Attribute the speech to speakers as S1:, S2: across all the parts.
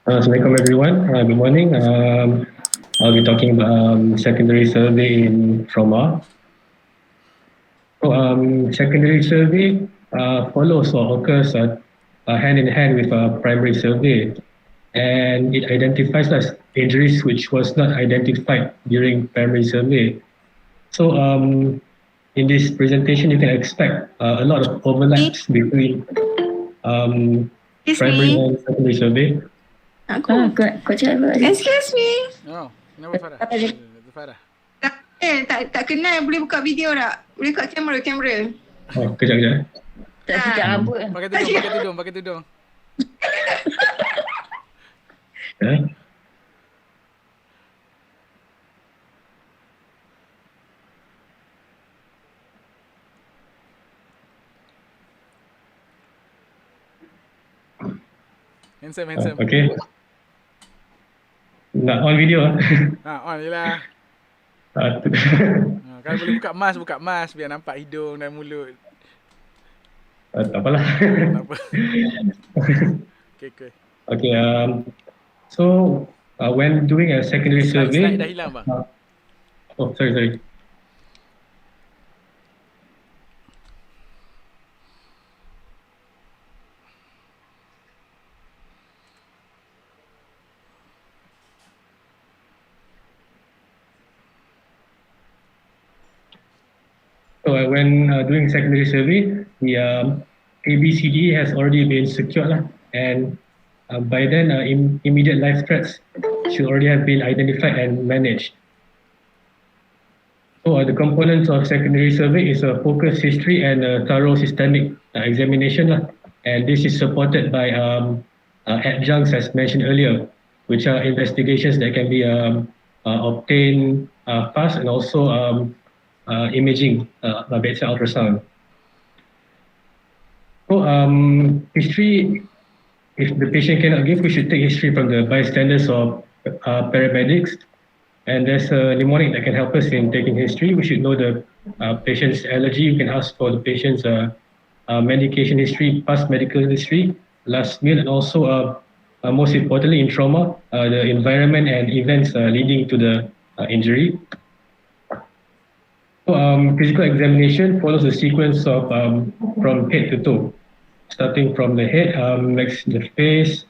S1: Assalamualaikum everyone. Good morning. I'll be talking about secondary survey in trauma. So, secondary survey follows or occurs hand in hand with a primary survey, and it identifies as injuries which was not identified during primary survey. So, in this presentation, you can expect a lot of overlaps between um, primary
S2: Excuse me.
S1: and secondary survey.
S3: Kau cakap apa?
S2: Excuse me.
S4: Oh, kenapa Farah? Farah.
S2: Tak kenal, boleh buka video tak? Boleh buka kamera.
S1: Oh, kejap.
S3: Tak cakap rambut.
S4: Pakai tudung.
S1: Eh?
S4: Handsome.
S1: Okay. Nak on video lah.
S4: On je lah.
S1: Tu.
S4: Kalau boleh buka mask biar nampak hidung dan mulut.
S1: Tak apalah.
S4: Tak apa. Okay.
S1: Okay. So when doing a secondary survey.
S4: Slide dah hilang bang.
S1: Oh, sorry. So when doing secondary survey, the ABCD has already been secured lah, and by then immediate life threats should already have been identified and managed. So the components of secondary survey is a focused history and a thorough systemic examination lah, and this is supported by adjuncts as mentioned earlier, which are investigations that can be obtained fast, and also imaging, bedside ultrasound. So history, if the patient cannot give, we should take history from the bystanders or paramedics. And there's a mnemonic that can help us in taking history. We should know the patient's allergy. You can ask for the patient's medication history, past medical history, last meal, and also most importantly in trauma, the environment and events leading to the injury. So, physical examination follows a sequence of from head to toe, starting from the head, next the face,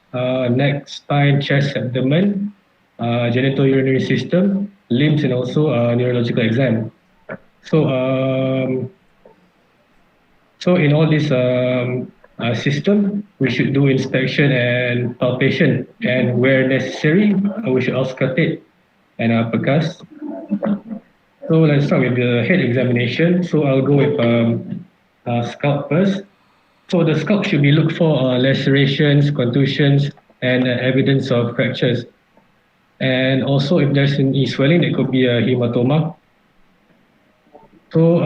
S1: neck, spine, chest, abdomen, genitourinary system, limbs, and also neurological exam. So, in all this system, we should do inspection and palpation, and where necessary, we should auscultate and percuss. So let's start with the head examination. So I'll go with scalp first. So the scalp should be looked for lacerations, contusions, and evidence of fractures. And also if there's any swelling, that could be a hematoma. So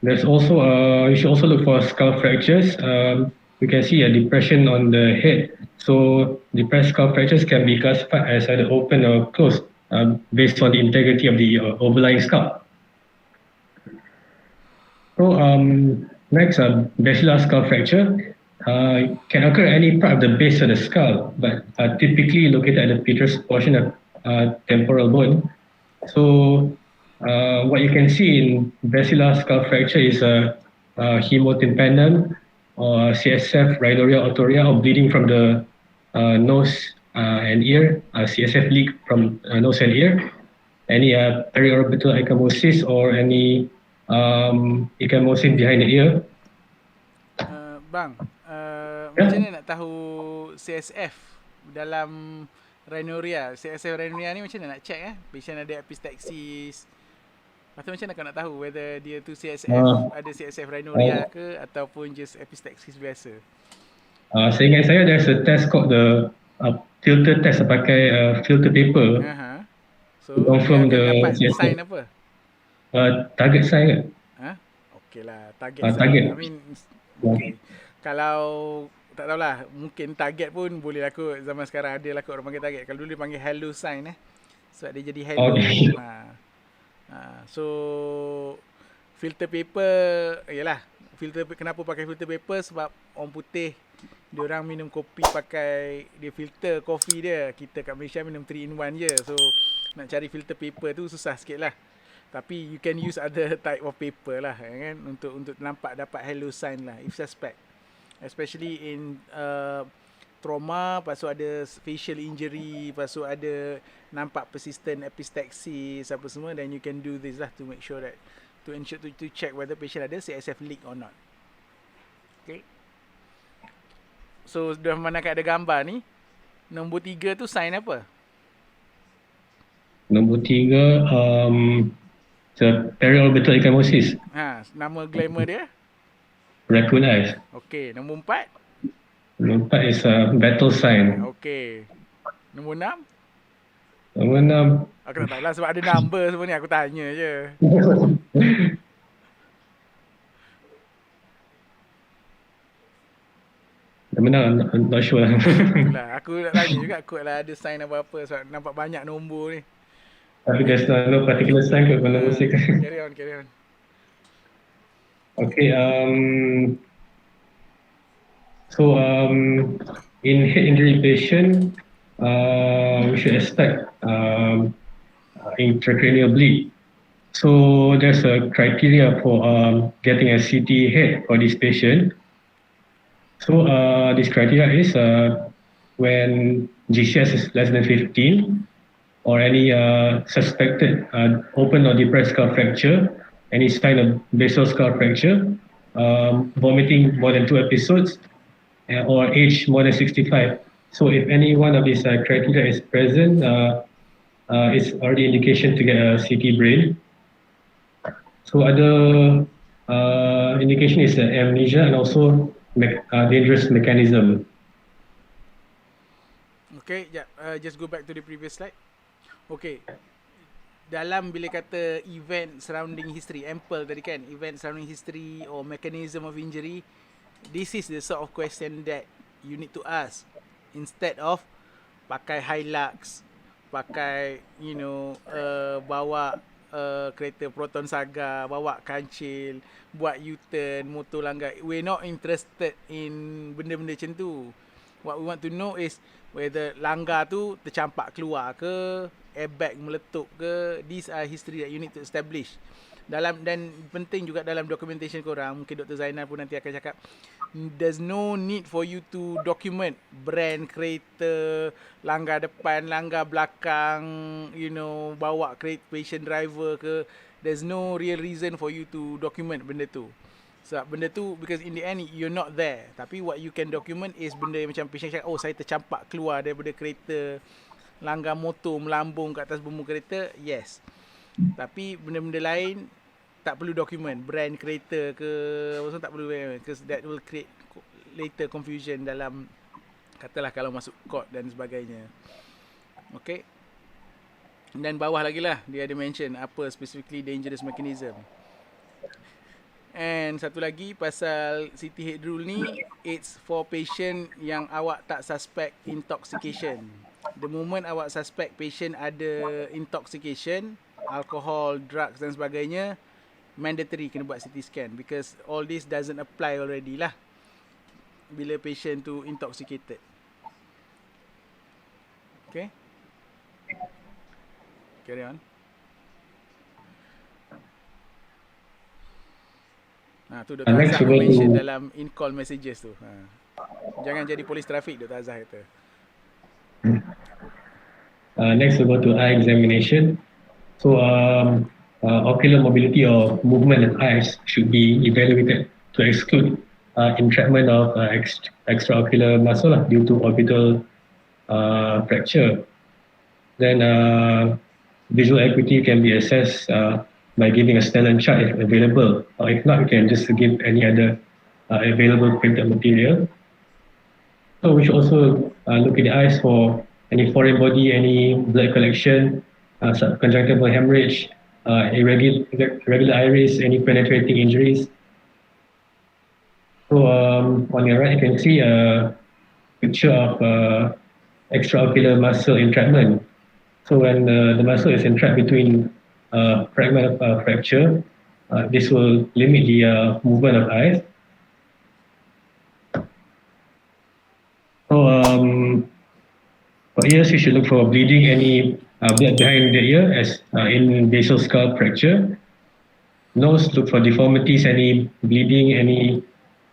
S1: there's also you should also look for scalp fractures. You can see a depression on the head. So depressed scalp fractures can be classified as either open or closed, based on the integrity of the overlying scalp. So next, basilar skull fracture can occur at any part of the base of the skull, but typically located at the petrous portion of temporal bone. So what you can see in basilar skull fracture is a hemotympanum or CSF rhinorrhea autoria, or bleeding from the nose and ear, CSF leak from nose and ear, any periorbital ecchymosis or any ecchymosis behind the ear.
S4: Bang, macam mana nak tahu CSF dalam rhinorrhea? CSF rhinorrhea ni macam mana nak check patient ada epistaxis. Lepas tu macam mana kau nak tahu whether dia tu CSF, ada CSF rhinorrhea ke ataupun just epistaxis biasa?
S1: Seingat saya there's a test called the filter test, pakai filter paper.
S4: So
S1: confirm the
S4: dapat sign apa?
S1: Target sign ke?
S4: Okay lah, target. I mean, okay. Kalau tak tahulah, mungkin target pun boleh lah kot. Zaman sekarang ada lah kot orang panggil target. Kalau dulu dia panggil hello sign sebab dia jadi hello. So filter paper, yalah, kenapa pakai filter paper? Sebab orang putih diorang minum kopi pakai dia filter kopi dia. Kita kat Malaysia minum 3 in 1 je. So nak cari filter paper tu susah sikit lah. Tapi you can use other type of paper lah kan, untuk nampak dapat hello sign lah if suspect. Especially in trauma, lepas tu ada facial injury, lepas tu ada nampak persistent epistaxis apa semua, then you can do this lah to make sure that to ensure to check whether patient ada CSF leak or not. Okay. So dah mana kat ada gambar ni. Nombor 3 tu sign apa?
S1: Nombor 3 periorbital ecchymosis.
S4: Nama glamour dia?
S1: Raccoon eyes.
S4: Okay, nombor 4?
S1: Nombor 4 is battle sign.
S4: Okay. Nombor 6?
S1: Nombor 6.
S4: Aku tak tahu lah sebab ada number semua ni, aku tanya je.
S1: Benar, not sure lah.
S4: Itulah, aku nak tanya juga kot lah ada sign apa-apa sebab nampak banyak nombor ni.
S1: Tapi there's no particular sign kot for number 6.
S4: Carry on.
S1: Okay, so in head injury patient, we should expect intracranial bleed. So there's a criteria for getting a CT head for this patient. So this criteria is when GCS is less than 15, or any suspected open or depressed skull fracture, any sign of basal skull fracture, vomiting more than 2 episodes, or age more than 65. So if any one of these criteria is present, it's already indication to get a CT brain. So other indication is amnesia and also dangerous mechanism.
S4: Okay, just go back to the previous slide. Okay, dalam bila kata event surrounding history, ample tadi kan, event surrounding history or mechanism of injury, this is the sort of question that you need to ask instead of pakai Hilux, pakai bawa kereta Proton Saga, bawa kancil, buat U-turn, motor langgar. We're not interested in benda-benda macam tu. What we want to know is whether langgar tu tercampak keluar ke, airbag meletup ke. These are history that you need to establish. Dan penting juga dalam documentation korang, mungkin Dr. Zainal pun nanti akan cakap, there's no need for you to document brand kereta, langgar depan, langgar belakang, bawa kereta patient driver ke. There's no real reason for you to document benda tu. Sebab benda tu, because in the end you're not there. Tapi what you can document is benda yang macam patient cakap, oh saya tercampak keluar daripada kereta, langgar motor melambung kat atas bumbu kereta, yes. Tapi benda-benda lain tak perlu dokumen, brand kereta ke apa semua tak perlu, because that will create later confusion dalam, katalah kalau masuk court dan sebagainya. Okay. Dan bawah lagi lah dia ada mention apa specifically dangerous mechanism. And satu lagi pasal CT head rule ni, it's for patient yang awak tak suspect intoxication. The moment awak suspect patient ada intoxication, alcohol, drugs dan sebagainya, mandatory kena buat CT scan, because all this doesn't apply already lah bila patient tu intoxicated. Okay, carry on. Tu Dr. Azhar mention dalam in-call messages tu. Jangan jadi polis trafik, Dr. Azhar kata.
S1: Next we go to eye examination. So ocular mobility or movement of eyes should be evaluated to exclude entrapment of extraocular muscle due to orbital fracture. Then visual acuity can be assessed by giving a Snellen chart if available, or if not, we can just give any other available printed material. So we should also look at the eyes for any foreign body, any blood collection, subconjunctival hemorrhage, irregular iris, any penetrating injuries. So on your right, you can see a picture of extraocular muscle entrapment. So when the muscle is entrapped between fragment of fracture, this will limit the movement of eyes. For ears, we should look for bleeding, any blood behind the ear, as in basal skull fracture. Nose, look for deformities, any bleeding, any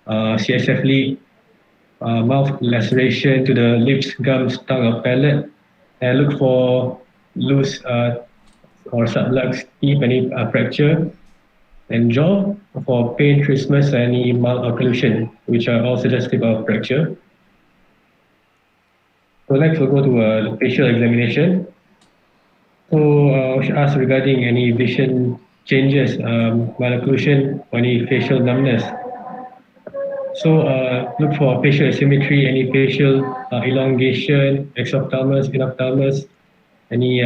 S1: CSF leak. Mouth laceration to the lips, gums, tongue, or palate. And look for loose or sublux teeth, any fracture. And jaw for pain, trismus, any mild occlusion, which are all suggestive of fracture. So next we'll go to the facial examination. So we should ask regarding any vision changes, malocclusion, or any facial numbness. So look for facial asymmetry, any facial elongation, exophthalmos, inophthalmos, any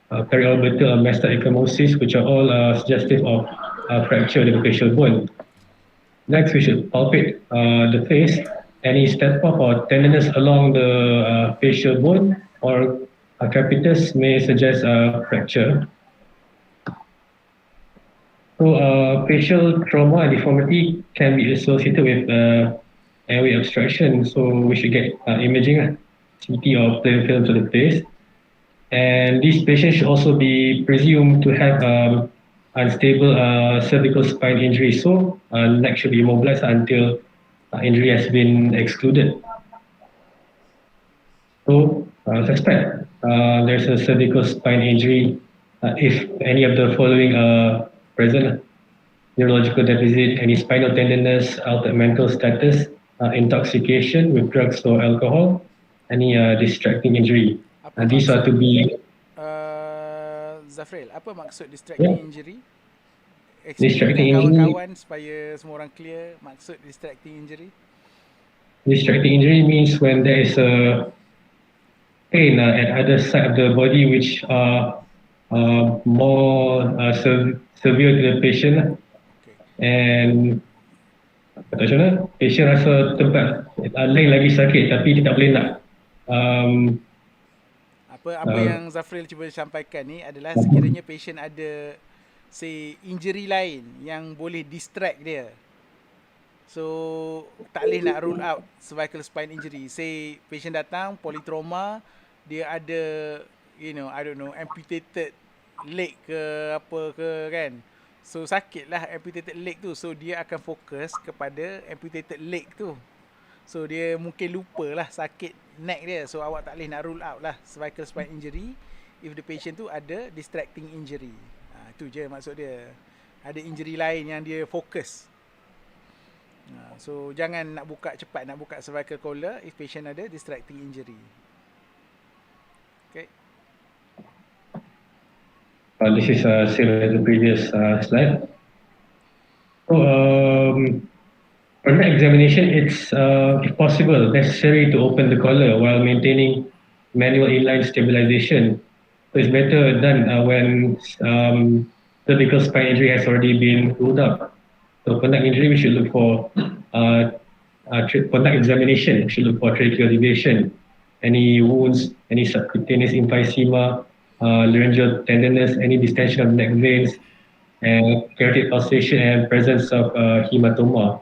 S1: periorbital or mastoichthyosis, which are all suggestive of fracture of the facial bone. Next, we should palpate the face. Any step up or tenderness along the facial bone or capitis may suggest a fracture. So facial trauma and deformity can be associated with airway obstruction. So we should get imaging, CT or plain films of the face. And these patients should also be presumed to have unstable cervical spine injury. So neck should be immobilized until injury has been excluded. So suspect there's a cervical spine injury if any of the following are present: neurological deficit, any spinal tenderness, altered mental status, intoxication with drugs or alcohol, any distracting injury. These are to be
S4: Zafril, apa maksud distracting injury?
S1: Distracting
S4: Explain
S1: injury.
S4: kawan-kawan supaya semua orang clear maksud distracting injury.
S1: Distracting injury means when there is a pain at other side of the body which are more severe to the patient, and macam mana, patient rasa tempat lain lagi sakit tapi dia tak boleh nak
S4: apa yang Zafril cuba sampaikan ni adalah sekiranya patient ada say injury lain yang boleh distract dia. So tak boleh nak rule out cervical spine injury. Say patient datang polytrauma, dia ada I don't know, amputated leg ke apa ke kan. So sakit lah amputated leg tu. So dia akan fokus kepada amputated leg tu. So dia mungkin lupa lah sakit neck dia. So awak tak boleh nak rule out lah cervical spine injury if the patient tu ada distracting injury. Itu je maksud dia. Ada injury lain yang dia fokus. So jangan nak buka cepat, nak buka cervical collar if patient ada distracting injury. Okay.
S1: This is same as the previous slide. So for neck examination, it's if possible necessary to open the collar while maintaining manual inline stabilization. So it's better done when cervical spine injury has already been ruled out. So for neck injury, we should look for neck examination. We should look for tracheal elevation, any wounds, any subcutaneous emphysema, laryngeal tenderness, any distension of neck veins, and carotid pulsation and presence of hematoma.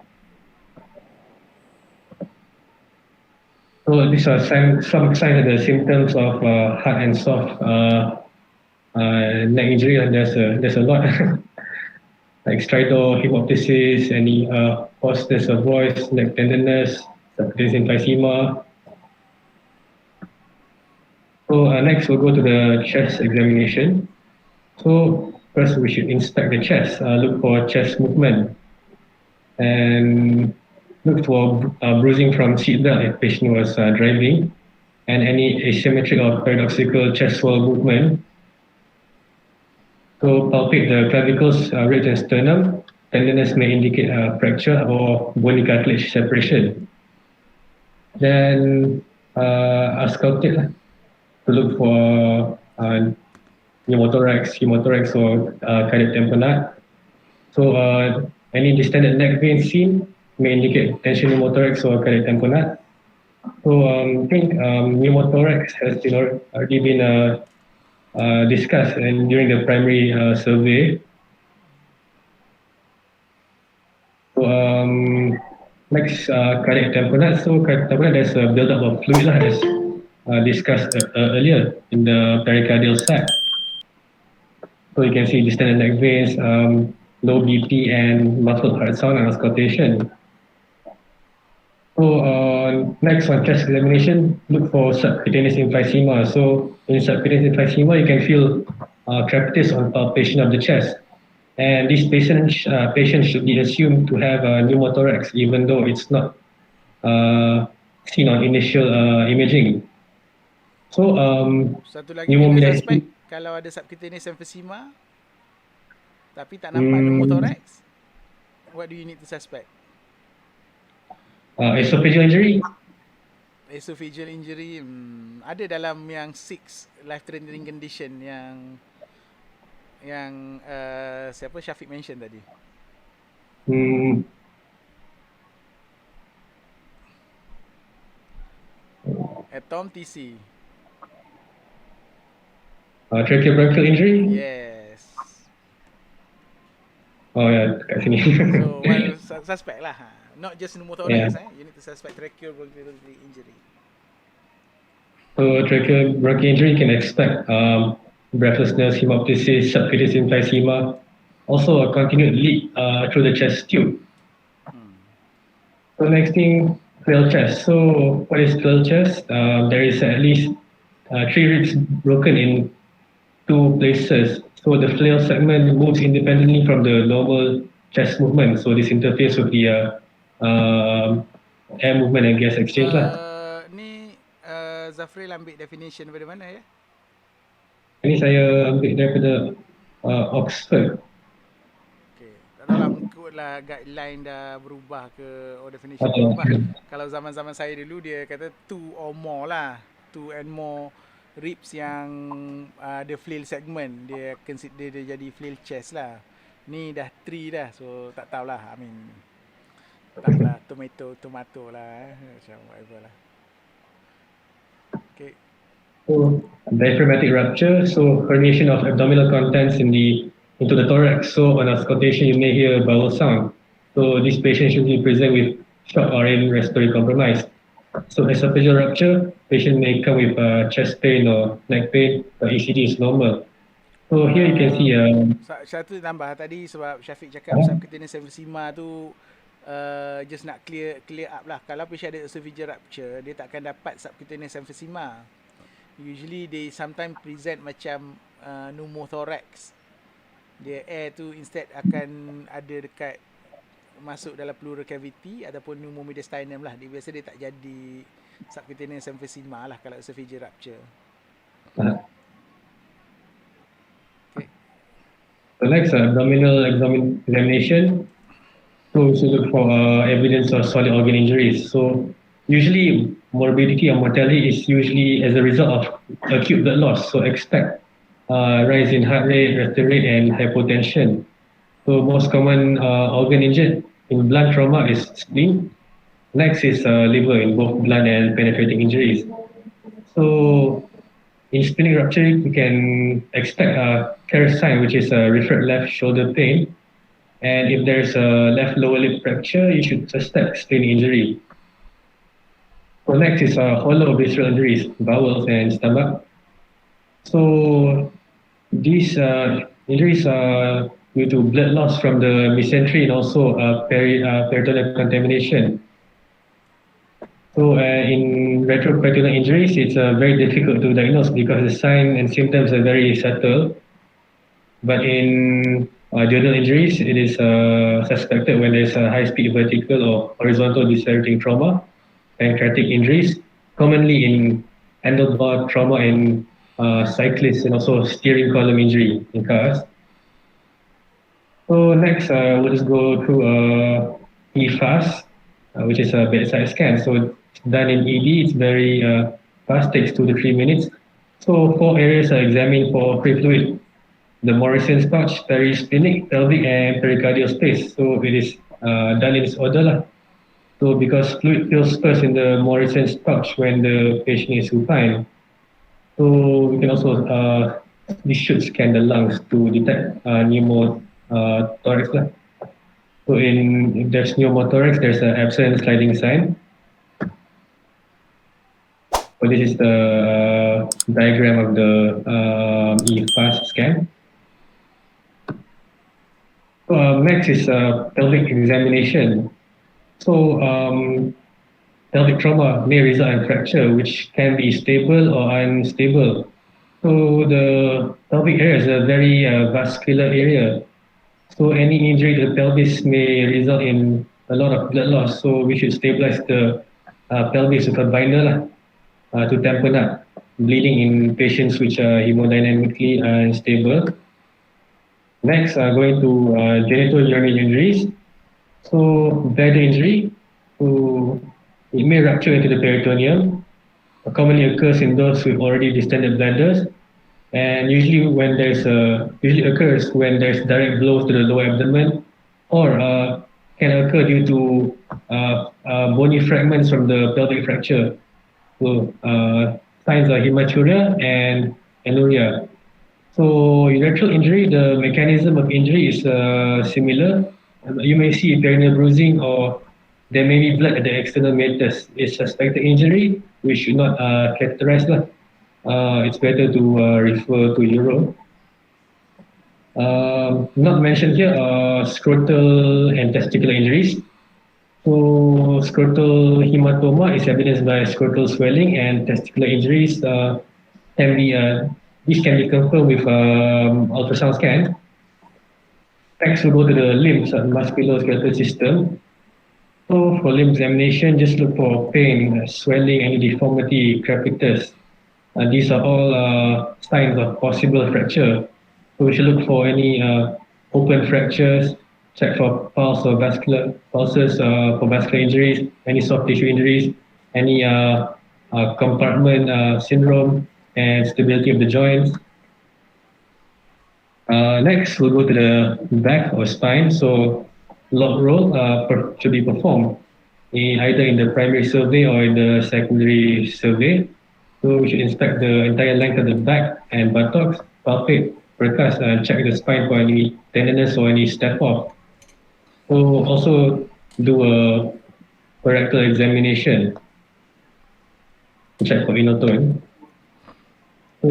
S1: So these are some signs and the symptoms of hard and soft neck injury, and there's a lot. Like stridor, hemoptysis, any hoarseness of voice, neck tenderness, subcutaneous emphysema. So next we'll go to the chest examination. So first we should inspect the chest, look for chest movement, and look for bruising from seatbelt if patient was driving, and any asymmetric or paradoxical chest wall movement. So palpate the clavicles, ribs and sternum. Tenderness may indicate fracture or bony cartilage separation. Then auscultate to look for pneumothorax or cardiac tamponade. So any distended neck vein seen may indicate tension pneumothorax or cardiac tamponade. So I think pneumothorax has already been discussed during the primary survey. So next cardiac tamponade. So cardiac tamponade, there's a build-up of fluid as discussed earlier in the pericardial sac. So you can see distended neck veins, low BP, and muffled heart sound and auscultation. So next on chest examination, look for subcutaneous emphysema. So in subcutaneous emphysema, you can feel crepitus on palpation of the chest. And this patient should be assumed to have a pneumothorax, even though it's not seen on initial imaging. So
S4: Satu lagi kena suspect kalau ada subcutaneous emphysema tapi tak nampak pneumothorax. What do you need to suspect?
S1: Esophageal injury.
S4: Esophageal injury ada dalam yang 6 life-threatening condition yang siapa Syafiq mention tadi. Atom TC.
S1: Tracheobronchial injury.
S4: Yes.
S1: Oh ya, kat sini.
S4: So well suspect lah. Not just pneumothorax. You need to suspect tracheobronchial injury.
S1: So tracheobronchial injury you can expect breathlessness, hemoptysis, subcutaneous emphysema, also a continued leak through the chest tube. So next thing, flail chest. So what is flail chest? There is at least 3 ribs broken in 2 places. So the flail segment moves independently from the normal chest movement. So this interferes with the air movement and gas exchange lah.
S4: Ni Zafril ambil definition daripada mana ya?
S1: Ini saya ambil daripada Oxford.
S4: Okay. Tak tahu lah, mungkin lah guideline dah berubah ke, definition berubah. Kalau zaman-zaman saya dulu dia kata 2 or more lah, 2 and more ribs yang ada flail segment, dia consider dia jadi flail chest lah. Ni dah 3 dah, so tak tahulah. I mean, tak lah, tomato lah, macam whatever lah. Okay.
S1: So diaphragmatic rupture, so herniation of abdominal contents into the thorax. So on auscultation you may hear bowel sound. So this patient should be present with shock or in respiratory compromise. So esophageal rupture, patient may come with chest pain or neck pain, but ECD is normal. So here you can see
S4: satu tambah tadi sebab Syafiq cakap subcutaneous emphysema tu just nak clear up lah. Kalau patient ada esophageal rupture, dia takkan dapat subcutaneous emphysema. Usually they sometimes present macam pneumothorax. Dia air tu instead akan ada dekat masuk dalam pleural cavity ataupun pneumomediastinum lah. Dia biasa dia tak jadi subcutaneous emphysema lah kalau esophageal rupture. Okay.
S1: The next abdominal examination. So we should look for evidence of solid organ injuries. So usually morbidity or mortality is usually as a result of acute blood loss. So expect rise in heart rate, respiratory rate, and hypotension. So most common organ injured in blunt trauma is spleen. Next is liver in both blunt and penetrating injuries. So in splenic rupture, you can expect a Kerr sign, which is a referred left shoulder pain. And if there's a left lower lip fracture, you should suspect splenic injury. So next is hollow visceral injuries, bowels and stomach. So these injuries are due to blood loss from the mesentery and also peritoneal contamination. So in retroperitoneal injuries, it's very difficult to diagnose because the signs and symptoms are very subtle. But in duodenal injuries, it is suspected when there's a high-speed vertical or horizontal decelerating trauma. Pancreatic injuries, commonly in handlebar trauma in cyclists, and also steering column injury in cars. So next, we'll just go through EFAST, which is a bedside scan. So it's done in ED, it's very fast, takes 2 to 3 minutes. So 4 areas are examined for free fluid: the Morrison's pouch, perisplenic, pelvic, and pericardial space. So it is done in this order lah. So because fluid fills first in the Morrison's pouch when the patient is supine. So we can also this should scan the lungs to detect pneumothorax lah. So if there's pneumothorax, there's an absent sliding sign. So this is the diagram of the EFAST scan. Next is pelvic examination. So pelvic trauma may result in fracture, which can be stable or unstable. So the pelvic area is a very vascular area. So any injury to the pelvis may result in a lot of blood loss. So we should stabilize the pelvis with a binder to dampen up bleeding in patients which are hemodynamically unstable. Next, going to genital urinary injuries. So bladder injury, so it may rupture into the peritoneum. Commonly occurs in those with already distended bladders, and usually occurs when there's direct blows to the lower abdomen, or can occur due to bony fragments from the pelvic fracture. So signs are hematuria and anuria. So urethral injury, the mechanism of injury is similar. You may see perineal bruising, or there may be blood at the external meatus. It's suspected injury. We should not catheterize. It's better to refer to uro. Not mentioned here are scrotal and testicular injuries. So scrotal hematoma is evidenced by scrotal swelling, and testicular injuries can be this can be confirmed with ultrasound scan. Next, we go to the limbs and musculoskeletal system. So for limb examination, just look for pain, swelling, any deformity, crepitus. These are all signs of possible fracture. So we should look for any open fractures, check for pulse or vascular pulses for vascular injuries, any soft tissue injuries, any compartment syndrome, and stability of the joints. Next, we'll go to the back or spine. So log roll should be performed either in the primary survey or in the secondary survey. So we should inspect the entire length of the back and buttocks, palpate, percuss, and check the spine for any tenderness or any step off. So also do a rectal examination to check for inotone. So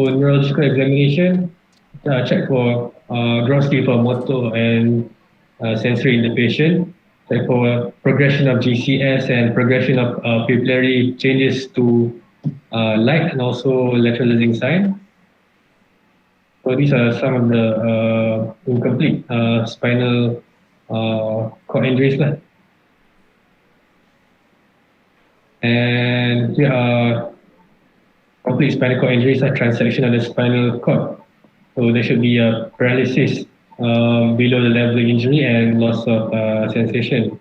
S1: neurological examination, check for grossly for motor and sensory in the patient, check for progression of GCS and progression of pupillary changes to light and also lateralizing sign. So these are some of the incomplete spinal cord injuries. And here are complete spinal cord injuries are transection of the spinal cord. So there should be a paralysis below the level of injury and loss of sensation.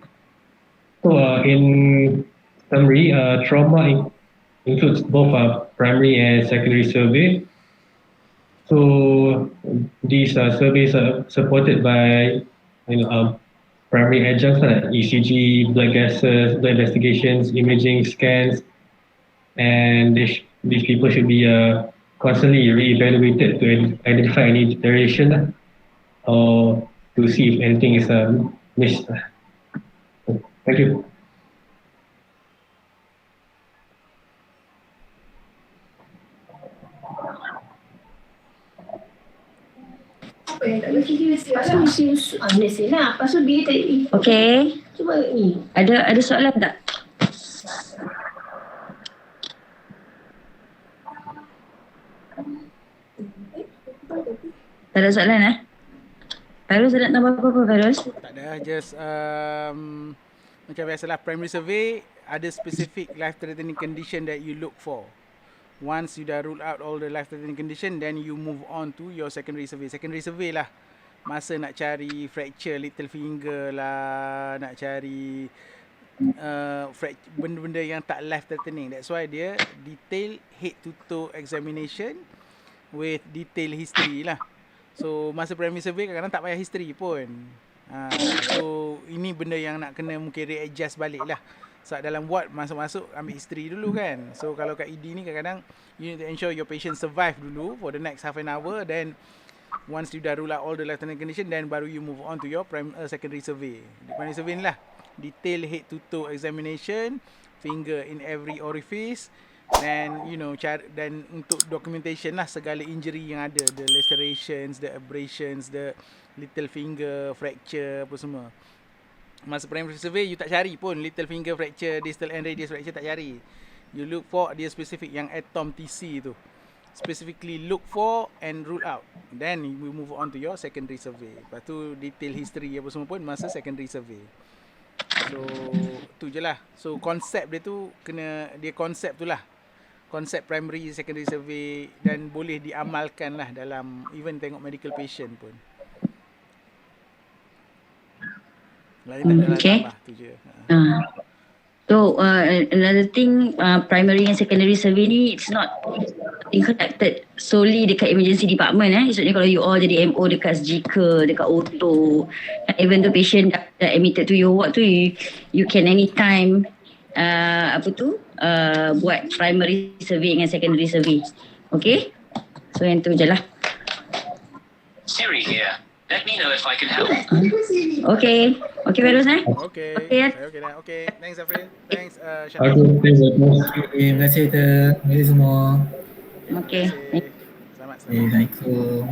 S1: So in summary, trauma includes both primary and secondary survey. So these surveys are supported by primary adjuncts like ECG, blood gases, blood investigations, imaging, scans, and these people should be constantly re-evaluated to identify any deterioration or to see if anything is missed. Thank you.
S3: Okay. Ada soalan tak? Tak ada soalan Fairuz nak tambah apa-apa Fairuz?
S4: Tak ada, just macam biasalah primary survey ada specific life threatening condition that you look for. Once you dah rule out all the life threatening condition, then you move on to your secondary survey. Secondary survey lah masa nak cari fracture little finger lah, nak cari benda-benda yang tak life threatening. That's why dia detail head to toe examination with detail history lah. So masa primary survey kadang-kadang tak payah history pun. So ini benda yang nak kena mungkin readjust balik lah. So dalam ward masuk-masuk ambil history dulu kan. So kalau kat ED ni kadang-kadang you need to ensure your patient survive dulu for the next half an hour. Then once you dah rule out all the life-threatening condition, then baru you move on to your secondary survey. Di primary survey ni lah detail head to toe examination, finger in every orifice, Dan dan untuk documentation lah segala injury yang ada, the lacerations, the abrasions, the little finger fracture apa semua. Masa primary survey you tak cari pun little finger fracture, distal end radius fracture, tak cari. You look for dia specific yang atom TC tu. Specifically look for and rule out. Then we move on to your secondary survey. Lepas tu detail history apa semua pun masa secondary survey. So tu je lah. So konsep dia tu dia konsep tu lah. Konsep primary secondary survey dan boleh diamalkan lah dalam even tengok medical patient pun. Lain tak ada tambah tu je.
S3: So another thing, primary and secondary survey ni it's not conducted solely dekat emergency department. Maksudnya kalau you all jadi MO dekat SGK, dekat auto, even the patient that admitted to your ward tu, you can anytime buat primary survey dengan secondary survey. Okay? So yang tu je lah.
S5: Siri here. Let me know if I can help.
S3: Okay. Okay, Feroz
S4: Okay.
S3: Okay.
S4: Okay dah. Okay. Thanks Zafril. Thanks
S1: Okay,
S4: Syahid.
S1: thanks very much.
S6: Terima kasih terima kasih semua.
S3: Okay.
S4: Selamat.
S6: Assalamualaikum.